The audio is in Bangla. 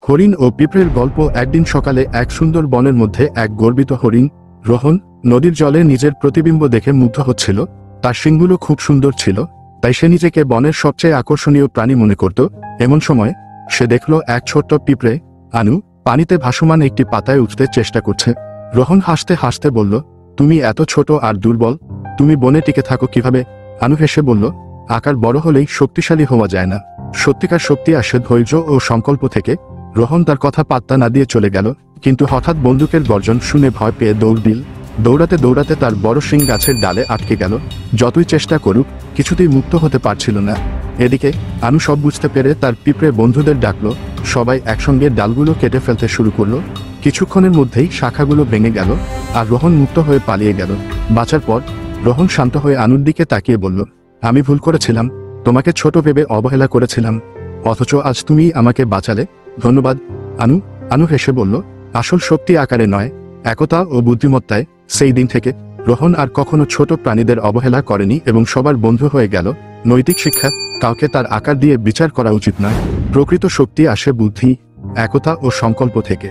হরিণ ও পিঁপড়ের গল্প। একদিন সকালে এক সুন্দর বনের মধ্যে এক গর্বিত হরিণ রোহন নদীর জলে নিজের প্রতিবিম্ব দেখে মুগ্ধ হচ্ছিল। তার শিংগুলো খুব সুন্দর ছিল, তাই সে নিজেকে বনের সবচেয়ে আকর্ষণীয় প্রাণী মনে করত। এমন সময় সে দেখল এক ছোট্ট পিঁপড়ে আনু পানিতে ভাসমান একটি পাতায় উঠতে চেষ্টা করছে। রোহন হাসতে হাসতে বলল, তুমি এত ছোট আর দুর্বল, তুমি বনে টিকে থাকো কিভাবে? আনু হেসে বলল, আকার বড় হলেই শক্তিশালী হওয়া যায় না, সত্যিকার শক্তি আসে ধৈর্য ও সংকল্প থেকে। রোহন তার কথা পাত্তা না দিয়ে চলে গেল, কিন্তু হঠাৎ বন্দুকের গর্জন শুনে ভয় পেয়ে দৌড় দিল। দৌড়াতে দৌড়াতে তার বড় শিং গাছের ডালে আটকে গেল। যতই চেষ্টা করুক কিছুতেই মুক্ত হতে পারছিল না। এদিকে আনু সব বুঝতে পেরে তার পিঁপড়ে বন্ধুদের ডাকলো। সবাই একসঙ্গে ডালগুলো কেটে ফেলতে শুরু করলো। কিছুক্ষণের মধ্যেই শাখাগুলো ভেঙে গেল আর রোহন মুক্ত হয়ে পালিয়ে গেল। বাঁচার পর রোহন শান্ত হয়ে আনুর দিকে তাকিয়ে বলল, আমি ভুল করেছিলাম, তোমাকে ছোট ভেবে অবহেলা করেছিলাম, অথচ আজ তুমি আমাকে বাঁচালে, ধন্যবাদ। আনু হেসে বলল, আসল শক্তি আকারে নয়, একতা ও বুদ্ধিমত্তায়। সেই দিন থেকে রোহন আর কখনো ছোট প্রাণীদের অবহেলা করেনি এবং সবার বন্ধু হয়ে গেল। নৈতিক শিক্ষা, কাউকে তার আকার দিয়ে বিচার করা উচিত নয়। প্রকৃত শক্তি আসে বুদ্ধি, একতা ও সংকল্প থেকে।